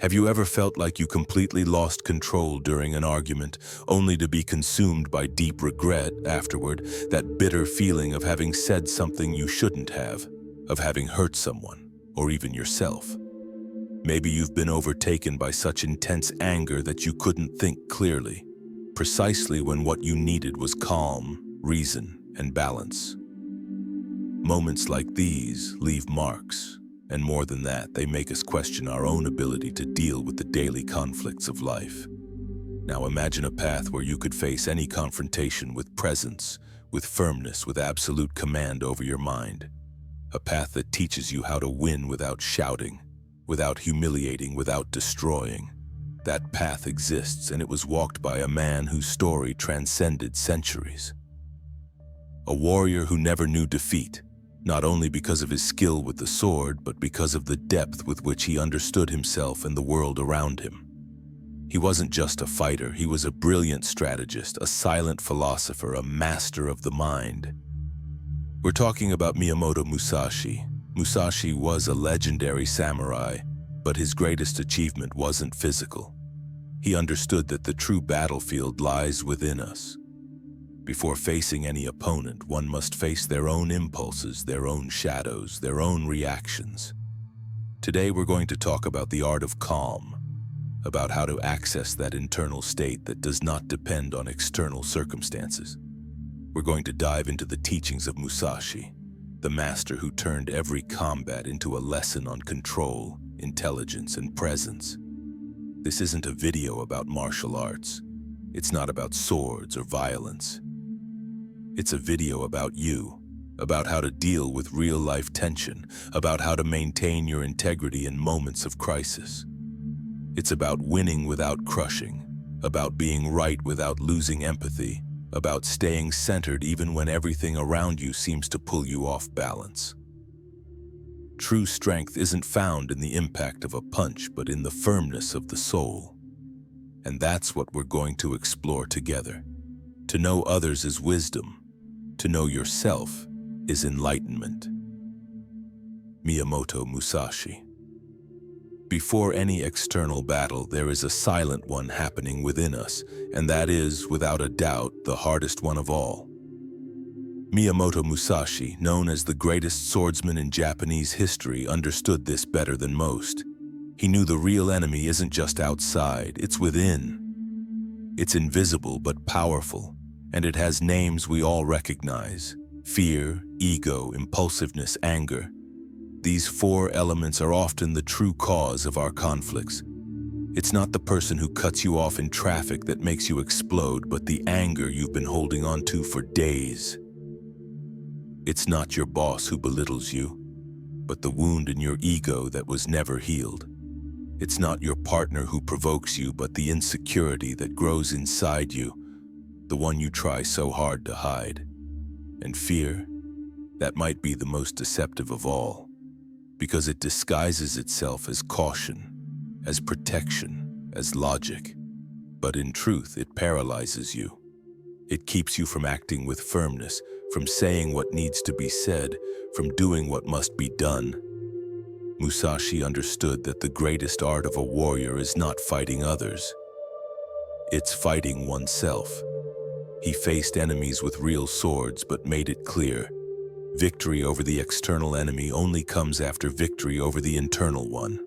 Have you ever felt like you completely lost control during an argument, only to be consumed by deep regret afterward, that bitter feeling of having said something you shouldn't have, of having hurt someone, or even yourself? Maybe you've been overtaken by such intense anger that you couldn't think clearly, precisely when what you needed was calm, reason, and balance. Moments like these leave marks. And more than that, they make us question our own ability to deal with the daily conflicts of life. Now imagine a path where you could face any confrontation with presence, with firmness, with absolute command over your mind. A path that teaches you how to win without shouting, without humiliating, without destroying. That path exists, and it was walked by a man whose story transcended centuries. A warrior who never knew defeat, not only because of his skill with the sword, but because of the depth with which he understood himself and the world around him. He wasn't just a fighter, he was a brilliant strategist, a silent philosopher, a master of the mind. We're talking about Miyamoto Musashi. Musashi was a legendary samurai, but his greatest achievement wasn't physical. He understood that the true battlefield lies within us. Before facing any opponent, one must face their own impulses, their own shadows, their own reactions. Today we're going to talk about the art of calm, about how to access that internal state that does not depend on external circumstances. We're going to dive into the teachings of Musashi, the master who turned every combat into a lesson on control, intelligence, and presence. This isn't a video about martial arts. It's not about swords or violence. It's a video about you, about how to deal with real-life tension, about how to maintain your integrity in moments of crisis. It's about winning without crushing, about being right without losing empathy, about staying centered even when everything around you seems to pull you off balance. True strength isn't found in the impact of a punch, but in the firmness of the soul. And that's what we're going to explore together. To know others is wisdom. To know yourself is enlightenment. Miyamoto Musashi. Before any external battle, there is a silent one happening within us, and that is, without a doubt, the hardest one of all. Miyamoto Musashi, known as the greatest swordsman in Japanese history, understood this better than most. He knew the real enemy isn't just outside, it's within. It's invisible but powerful, and it has names we all recognize: fear, ego, impulsiveness, anger. These four elements are often the true cause of our conflicts. It's not the person who cuts you off in traffic that makes you explode, but the anger you've been holding on to for days. It's not your boss who belittles you, but the wound in your ego that was never healed. It's not your partner who provokes you, but the insecurity that grows inside you, the one you try so hard to hide. And fear, that might be the most deceptive of all, because it disguises itself as caution, as protection, as logic. But in truth, it paralyzes you. It keeps you from acting with firmness, from saying what needs to be said, from doing what must be done. Musashi understood that the greatest art of a warrior is not fighting others. It's fighting oneself. He faced enemies with real swords, but made it clear: victory over the external enemy only comes after victory over the internal one.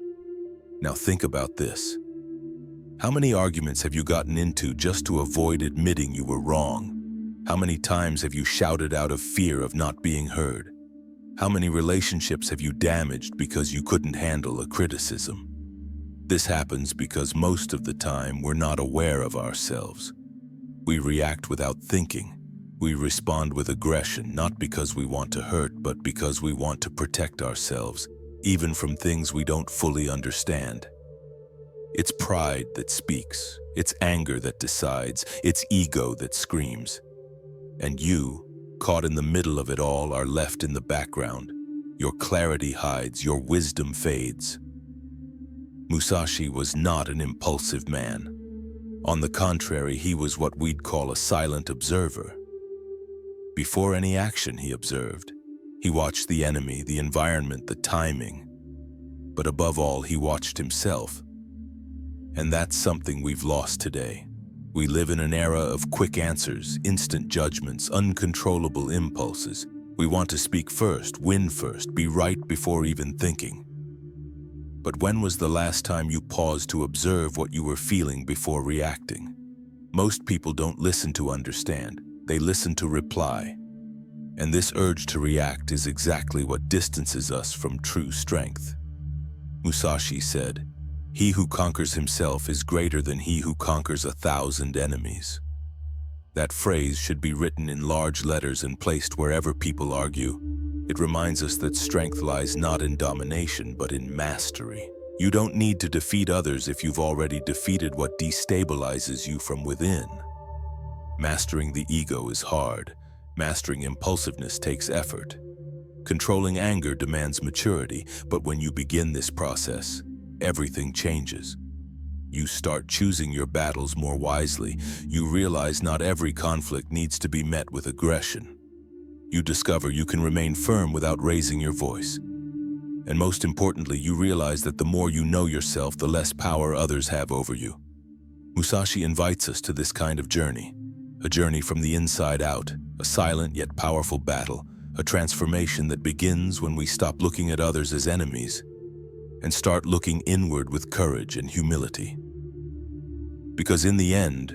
Now think about this. How many arguments have you gotten into just to avoid admitting you were wrong? How many times have you shouted out of fear of not being heard? How many relationships have you damaged because you couldn't handle a criticism? This happens because most of the time we're not aware of ourselves. We react without thinking. We respond with aggression, not because we want to hurt, but because we want to protect ourselves, even from things we don't fully understand. It's pride that speaks. It's anger that decides. It's ego that screams. And you, caught in the middle of it all, are left in the background. Your clarity hides, your wisdom fades. Musashi was not an impulsive man. On the contrary, he was what we'd call a silent observer. Before any action, he observed. He watched the enemy, the environment, the timing. But above all, he watched himself. And that's something we've lost today. We live in an era of quick answers, instant judgments, uncontrollable impulses. We want to speak first, win first, be right before even thinking. But when was the last time you paused to observe what you were feeling before reacting? Most people don't listen to understand, they listen to reply. And this urge to react is exactly what distances us from true strength. Musashi said, "He who conquers himself is greater than he who conquers 1,000 enemies." That phrase should be written in large letters and placed wherever people argue. It reminds us that strength lies not in domination, but in mastery. You don't need to defeat others if you've already defeated what destabilizes you from within. Mastering the ego is hard. Mastering impulsiveness takes effort. Controlling anger demands maturity, but when you begin this process, everything changes. You start choosing your battles more wisely. You realize not every conflict needs to be met with aggression. You discover you can remain firm without raising your voice. And most importantly, you realize that the more you know yourself, the less power others have over you. Musashi invites us to this kind of journey, a journey from the inside out, a silent yet powerful battle, a transformation that begins when we stop looking at others as enemies and start looking inward with courage and humility. Because in the end,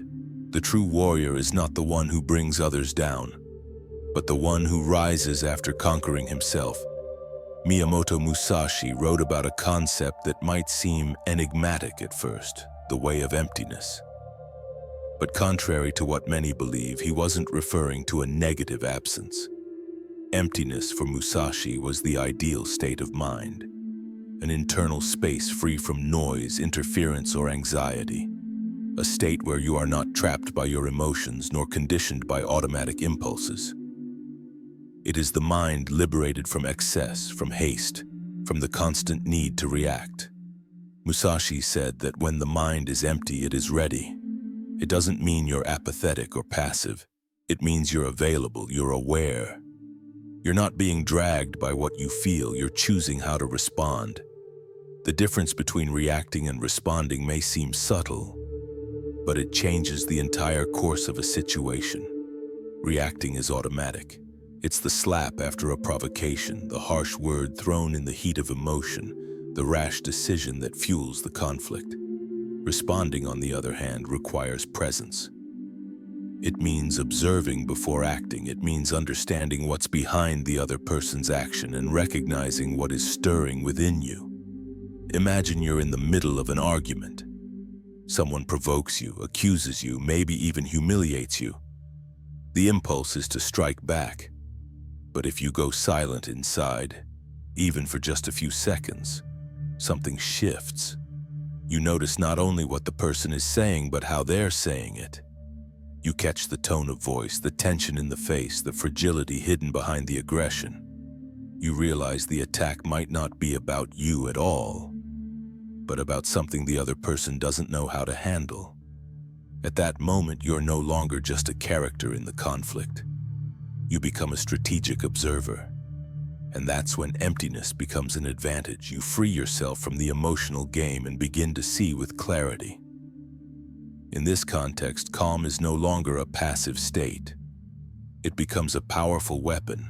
the true warrior is not the one who brings others down, but the one who rises after conquering himself. Miyamoto Musashi wrote about a concept that might seem enigmatic at first, the way of emptiness. But contrary to what many believe, he wasn't referring to a negative absence. Emptiness for Musashi was the ideal state of mind, an internal space free from noise, interference, or anxiety. A state where you are not trapped by your emotions nor conditioned by automatic impulses. It is the mind liberated from excess, from haste, from the constant need to react. Musashi said that when the mind is empty, it is ready. It doesn't mean you're apathetic or passive. It means you're available, you're aware. You're not being dragged by what you feel, you're choosing how to respond. The difference between reacting and responding may seem subtle, but it changes the entire course of a situation. Reacting is automatic. It's the slap after a provocation, the harsh word thrown in the heat of emotion, the rash decision that fuels the conflict. Responding, on the other hand, requires presence. It means observing before acting. It means understanding what's behind the other person's action and recognizing what is stirring within you. Imagine you're in the middle of an argument. Someone provokes you, accuses you, maybe even humiliates you. The impulse is to strike back. But if you go silent inside, even for just a few seconds, something shifts. You notice not only what the person is saying, but how they're saying it. You catch the tone of voice, the tension in the face, the fragility hidden behind the aggression. You realize the attack might not be about you at all, but about something the other person doesn't know how to handle. At that moment, you're no longer just a character in the conflict. You become a strategic observer. And that's when emptiness becomes an advantage. You free yourself from the emotional game and begin to see with clarity. In this context, calm is no longer a passive state. It becomes a powerful weapon.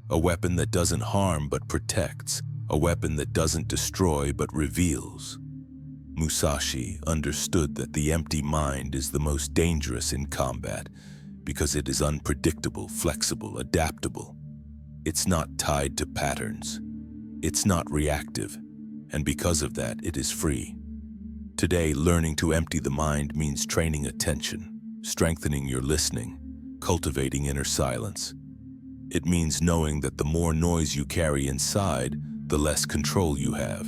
A weapon that doesn't harm but protects. A weapon that doesn't destroy but reveals. Musashi understood that the empty mind is the most dangerous in combat because it is unpredictable, flexible, adaptable. It's not tied to patterns. It's not reactive, and because of that, it is free. Today, learning to empty the mind means training attention, strengthening your listening, cultivating inner silence. It means knowing that the more noise you carry inside, the less control you have.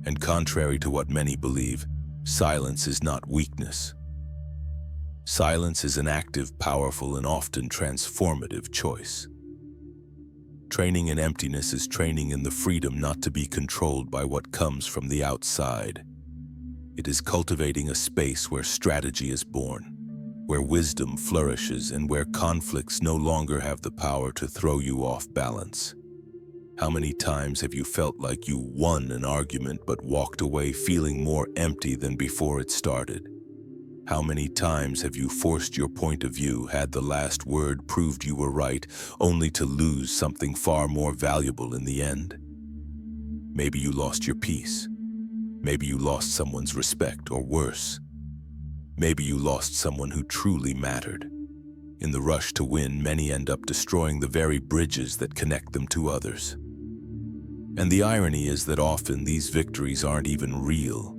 And contrary to what many believe, silence is not weakness. Silence is an active, powerful, and often transformative choice. Training in emptiness is training in the freedom not to be controlled by what comes from the outside. It is cultivating a space where strategy is born, where wisdom flourishes, and where conflicts no longer have the power to throw you off balance. How many times have you felt like you won an argument but walked away feeling more empty than before it started? How many times have you forced your point of view, had the last word, proved you were right, only to lose something far more valuable in the end? Maybe you lost your peace. Maybe you lost someone's respect, or worse. Maybe you lost someone who truly mattered. In the rush to win, many end up destroying the very bridges that connect them to others. And the irony is that often these victories aren't even real.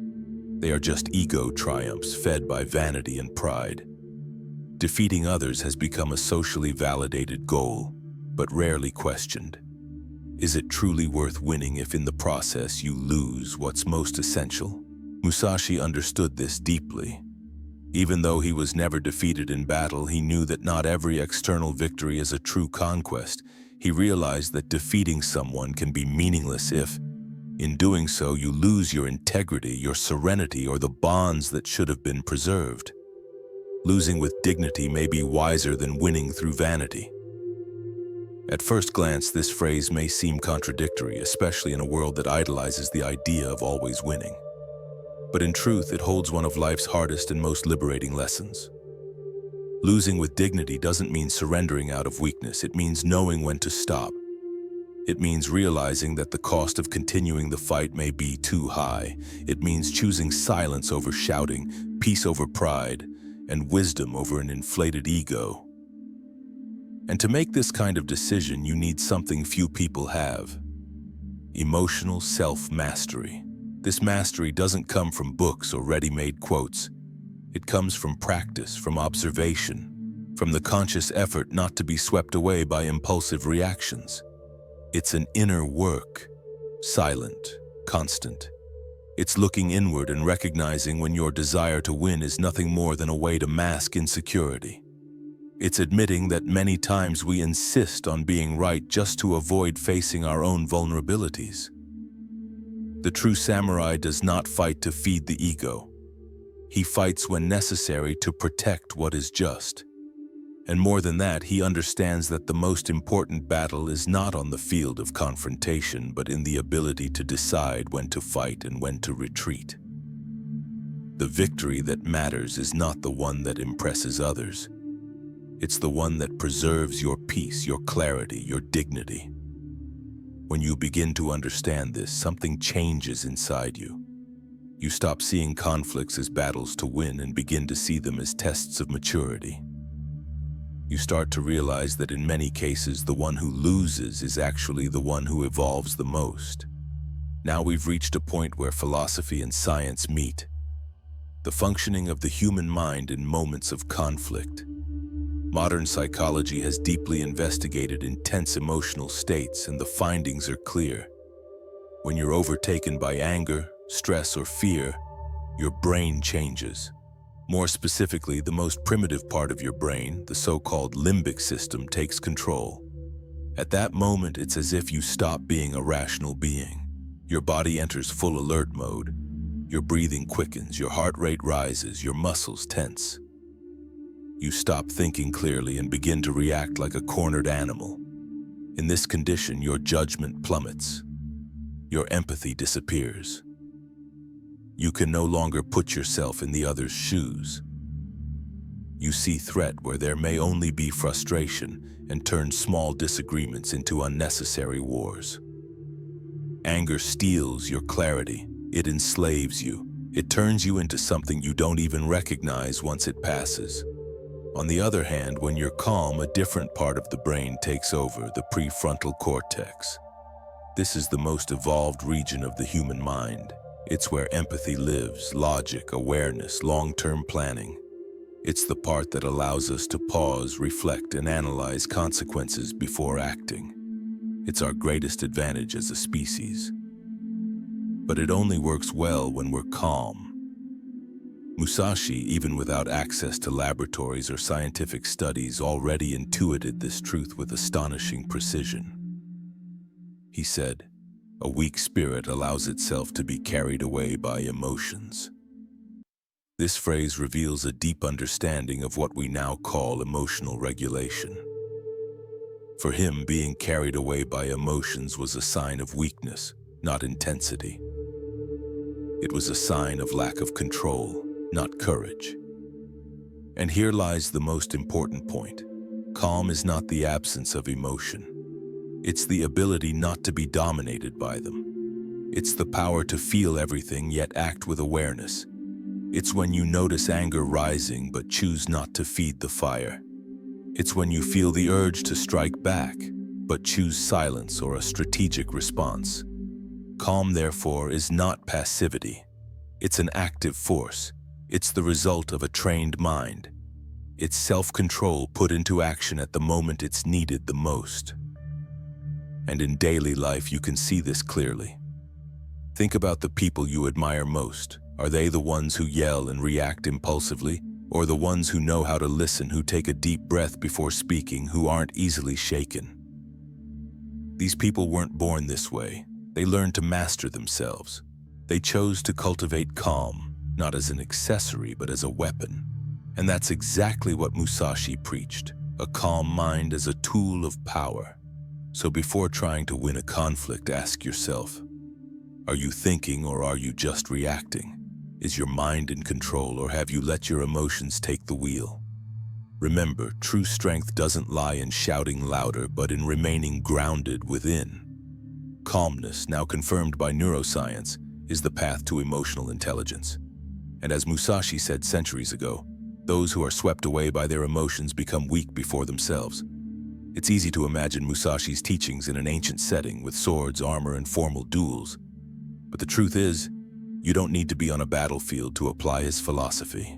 They are just ego triumphs fed by vanity and pride. Defeating others has become a socially validated goal, but rarely questioned. Is it truly worth winning if in the process you lose what's most essential? Musashi understood this deeply. Even though he was never defeated in battle, he knew that not every external victory is a true conquest. He realized that defeating someone can be meaningless if, in doing so, you lose your integrity, your serenity, or the bonds that should have been preserved. Losing with dignity may be wiser than winning through vanity. At first glance, this phrase may seem contradictory, especially in a world that idolizes the idea of always winning. But in truth, it holds one of life's hardest and most liberating lessons. Losing with dignity doesn't mean surrendering out of weakness. It means knowing when to stop. It means realizing that the cost of continuing the fight may be too high. It means choosing silence over shouting, peace over pride, and wisdom over an inflated ego. And to make this kind of decision, you need something few people have: emotional self-mastery. This mastery doesn't come from books or ready-made quotes. It comes from practice, from observation, from the conscious effort not to be swept away by impulsive reactions. It's an inner work, silent, constant. It's looking inward and recognizing when your desire to win is nothing more than a way to mask insecurity. It's admitting that many times we insist on being right just to avoid facing our own vulnerabilities. The true samurai does not fight to feed the ego. He fights when necessary to protect what is just. And more than that, he understands that the most important battle is not on the field of confrontation, but in the ability to decide when to fight and when to retreat. The victory that matters is not the one that impresses others. It's the one that preserves your peace, your clarity, your dignity. When you begin to understand this, something changes inside you. You stop seeing conflicts as battles to win and begin to see them as tests of maturity. You start to realize that in many cases, the one who loses is actually the one who evolves the most. Now we've reached a point where philosophy and science meet. The functioning of the human mind in moments of conflict. Modern psychology has deeply investigated intense emotional states, and the findings are clear. When you're overtaken by anger, stress, or fear, your brain changes. More specifically, the most primitive part of your brain, the so-called limbic system, takes control. At that moment, it's as if you stop being a rational being. Your body enters full alert mode. Your breathing quickens, your heart rate rises, your muscles tense. You stop thinking clearly and begin to react like a cornered animal. In this condition, your judgment plummets. Your empathy disappears. You can no longer put yourself in the other's shoes. You see threat where there may only be frustration and turn small disagreements into unnecessary wars. Anger steals your clarity. It enslaves you. It turns you into something you don't even recognize once it passes. On the other hand, when you're calm, a different part of the brain takes over, the prefrontal cortex. This is the most evolved region of the human mind. It's where empathy lives, logic, awareness, long-term planning. It's the part that allows us to pause, reflect, and analyze consequences before acting. It's our greatest advantage as a species. But it only works well when we're calm. Musashi, even without access to laboratories or scientific studies, already intuited this truth with astonishing precision. He said, "A weak spirit allows itself to be carried away by emotions." This phrase reveals a deep understanding of what we now call emotional regulation. For him, being carried away by emotions was a sign of weakness, not intensity. It was a sign of lack of control, not courage. And here lies the most important point. Calm is not the absence of emotion. It's the ability not to be dominated by them. It's the power to feel everything yet act with awareness. It's when you notice anger rising but choose not to feed the fire. It's when you feel the urge to strike back but choose silence or a strategic response. Calm, therefore, is not passivity. It's an active force. It's the result of a trained mind. It's self-control put into action at the moment it's needed the most. And in daily life, you can see this clearly. Think about the people you admire most. Are they the ones who yell and react impulsively, or the ones who know how to listen, who take a deep breath before speaking, who aren't easily shaken? These people weren't born this way. They learned to master themselves. They chose to cultivate calm, not as an accessory, but as a weapon. And that's exactly what Musashi preached, a calm mind as a tool of power. So before trying to win a conflict, ask yourself, are you thinking or are you just reacting? Is your mind in control or have you let your emotions take the wheel? Remember, true strength doesn't lie in shouting louder, but in remaining grounded within. Calmness, now confirmed by neuroscience, is the path to emotional intelligence. And as Musashi said centuries ago, those who are swept away by their emotions become weak before themselves. It's easy to imagine Musashi's teachings in an ancient setting with swords, armor, and formal duels. But the truth is, you don't need to be on a battlefield to apply his philosophy.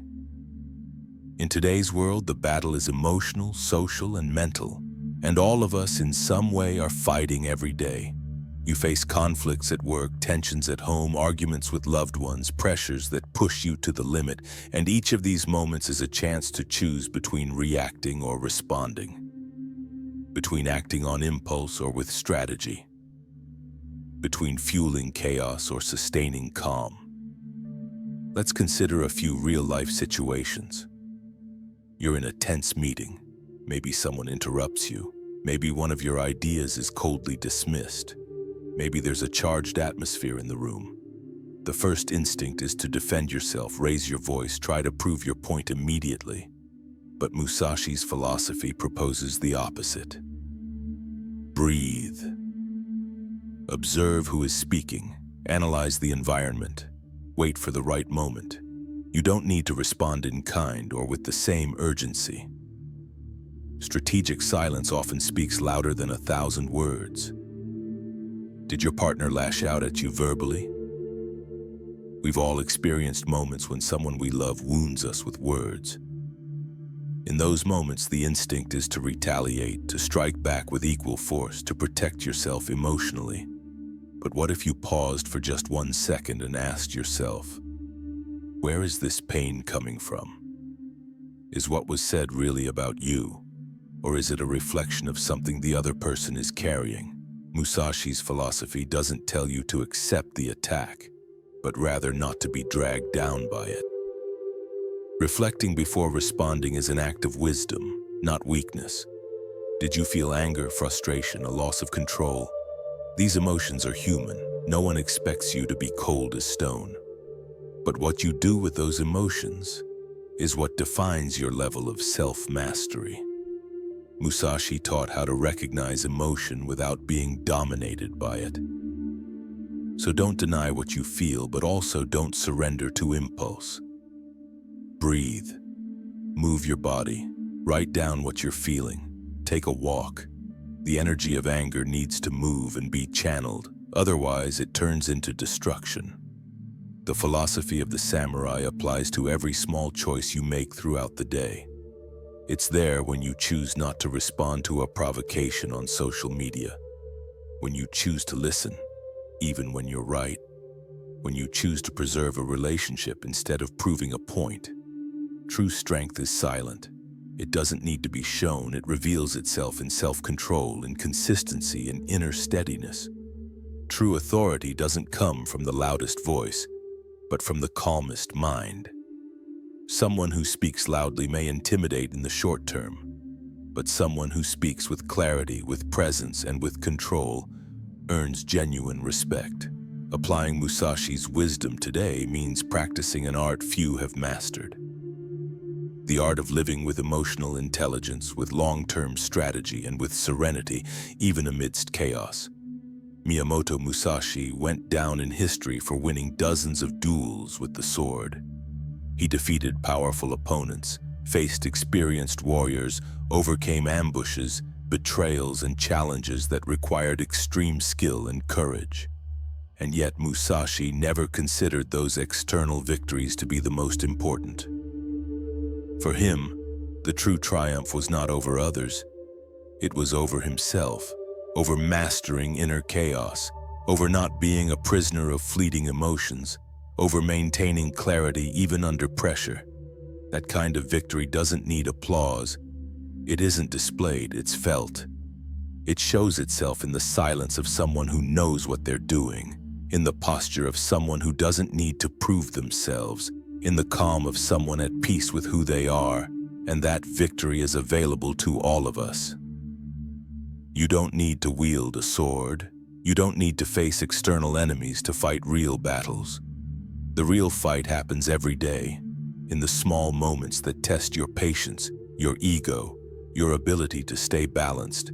In today's world, the battle is emotional, social, and mental, and all of us in some way are fighting every day. You face conflicts at work, tensions at home, arguments with loved ones, pressures that push you to the limit, and each of these moments is a chance to choose between reacting or responding, between acting on impulse or with strategy, between fueling chaos or sustaining calm. Let's consider a few real-life situations. You're in a tense meeting. Maybe someone interrupts you. Maybe one of your ideas is coldly dismissed. Maybe there's a charged atmosphere in the room. The first instinct is to defend yourself, raise your voice, try to prove your point immediately. But Musashi's philosophy proposes the opposite. Breathe. Observe who is speaking. Analyze the environment. Wait for the right moment. You don't need to respond in kind or with the same urgency. Strategic silence often speaks louder than 1,000 words. Did your partner lash out at you verbally? We've all experienced moments when someone we love wounds us with words. In those moments, the instinct is to retaliate, to strike back with equal force, to protect yourself emotionally. But what if you paused for just 1 second and asked yourself, where is this pain coming from? Is what was said really about you? Or is it a reflection of something the other person is carrying? Musashi's philosophy doesn't tell you to accept the attack, but rather not to be dragged down by it. Reflecting before responding is an act of wisdom, not weakness. Did you feel anger, frustration, a loss of control? These emotions are human. No one expects you to be cold as stone. But what you do with those emotions is what defines your level of self-mastery. Musashi taught how to recognize emotion without being dominated by it. So don't deny what you feel, but also don't surrender to impulse. Breathe. Move your body. Write down what you're feeling. Take a walk. The energy of anger needs to move and be channeled, otherwise it turns into destruction. The philosophy of the samurai applies to every small choice you make throughout the day. It's there when you choose not to respond to a provocation on social media, when you choose to listen, even when you're right, when you choose to preserve a relationship instead of proving a point. True strength is silent. It doesn't need to be shown. It reveals itself in self-control, in consistency, and inner steadiness. True authority doesn't come from the loudest voice, but from the calmest mind. Someone who speaks loudly may intimidate in the short term, but someone who speaks with clarity, with presence, and with control earns genuine respect. Applying Musashi's wisdom today means practicing an art few have mastered. The art of living with emotional intelligence, with long-term strategy, and with serenity, even amidst chaos. Miyamoto Musashi went down in history for winning dozens of duels with the sword. He defeated powerful opponents, faced experienced warriors, overcame ambushes, betrayals, and challenges that required extreme skill and courage. And yet Musashi never considered those external victories to be the most important. For him, the true triumph was not over others. It was over himself, over mastering inner chaos, over not being a prisoner of fleeting emotions, over maintaining clarity even under pressure. That kind of victory doesn't need applause. It isn't displayed, it's felt. It shows itself in the silence of someone who knows what they're doing, in the posture of someone who doesn't need to prove themselves, in the calm of someone at peace with who they are, and that victory is available to all of us. You don't need to wield a sword. You don't need to face external enemies to fight real battles. The real fight happens every day, in the small moments that test your patience, your ego, your ability to stay balanced.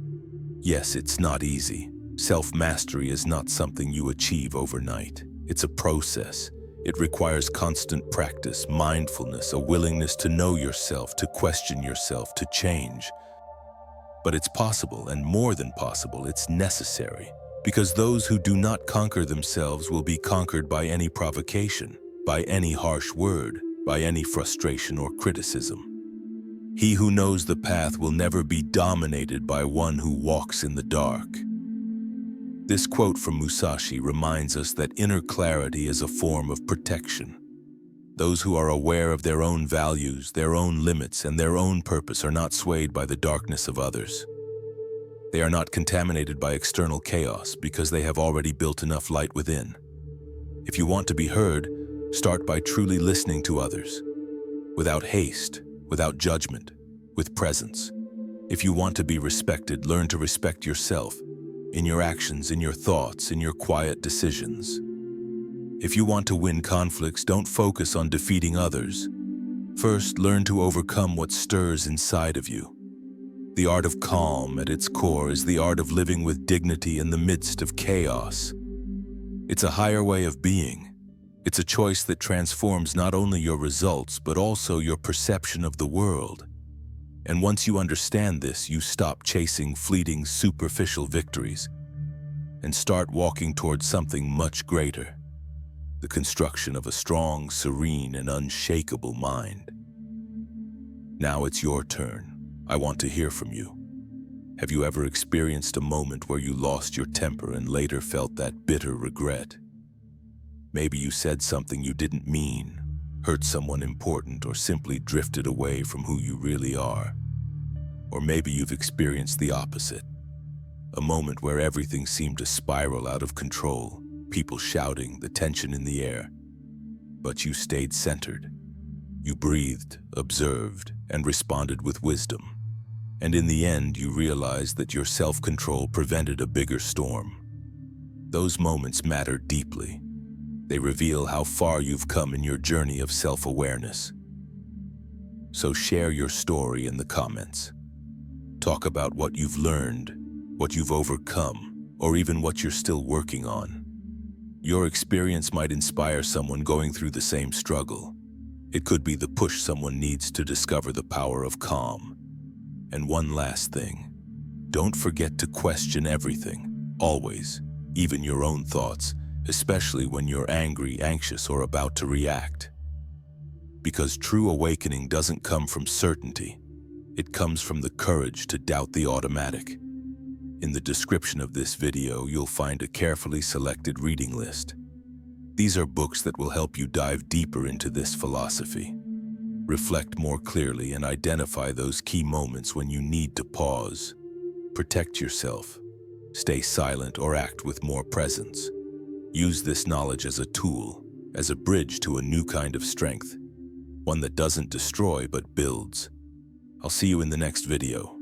Yes, it's not easy. Self-mastery is not something you achieve overnight. It's a process. It requires constant practice, mindfulness, a willingness to know yourself, to question yourself, to change. But it's possible, and more than possible, it's necessary. Because those who do not conquer themselves will be conquered by any provocation, by any harsh word, by any frustration or criticism. He who knows the path will never be dominated by one who walks in the dark. This quote from Musashi reminds us that inner clarity is a form of protection. Those who are aware of their own values, their own limits, and their own purpose are not swayed by the darkness of others. They are not contaminated by external chaos because they have already built enough light within. If you want to be heard, start by truly listening to others, without haste, without judgment, with presence. If you want to be respected, learn to respect yourself, in your actions, in your thoughts, in your quiet decisions. If you want to win conflicts, don't focus on defeating others. First, learn to overcome what stirs inside of you. The art of calm, at its core, is the art of living with dignity in the midst of chaos. It's a higher way of being. It's a choice that transforms not only your results, but also your perception of the world. And once you understand this, you stop chasing fleeting, superficial victories and start walking towards something much greater. The construction of a strong, serene, and unshakable mind. Now it's your turn. I want to hear from you. Have you ever experienced a moment where you lost your temper and later felt that bitter regret? Maybe you said something you didn't mean, hurt someone important, or simply drifted away from who you really are. Or maybe you've experienced the opposite. A moment where everything seemed to spiral out of control, people shouting, the tension in the air. But you stayed centered. You breathed, observed, and responded with wisdom. And in the end, you realized that your self-control prevented a bigger storm. Those moments matter deeply. They reveal how far you've come in your journey of self-awareness. So share your story in the comments. Talk about what you've learned, what you've overcome, or even what you're still working on. Your experience might inspire someone going through the same struggle. It could be the push someone needs to discover the power of calm. And one last thing, don't forget to question everything, always, even your own thoughts, especially when you're angry, anxious, or about to react. Because true awakening doesn't come from certainty. It comes from the courage to doubt the automatic. In the description of this video, you'll find a carefully selected reading list. These are books that will help you dive deeper into this philosophy. Reflect more clearly and identify those key moments when you need to pause. Protect yourself. Stay silent or act with more presence. Use this knowledge as a tool, as a bridge to a new kind of strength. One that doesn't destroy but builds. I'll see you in the next video.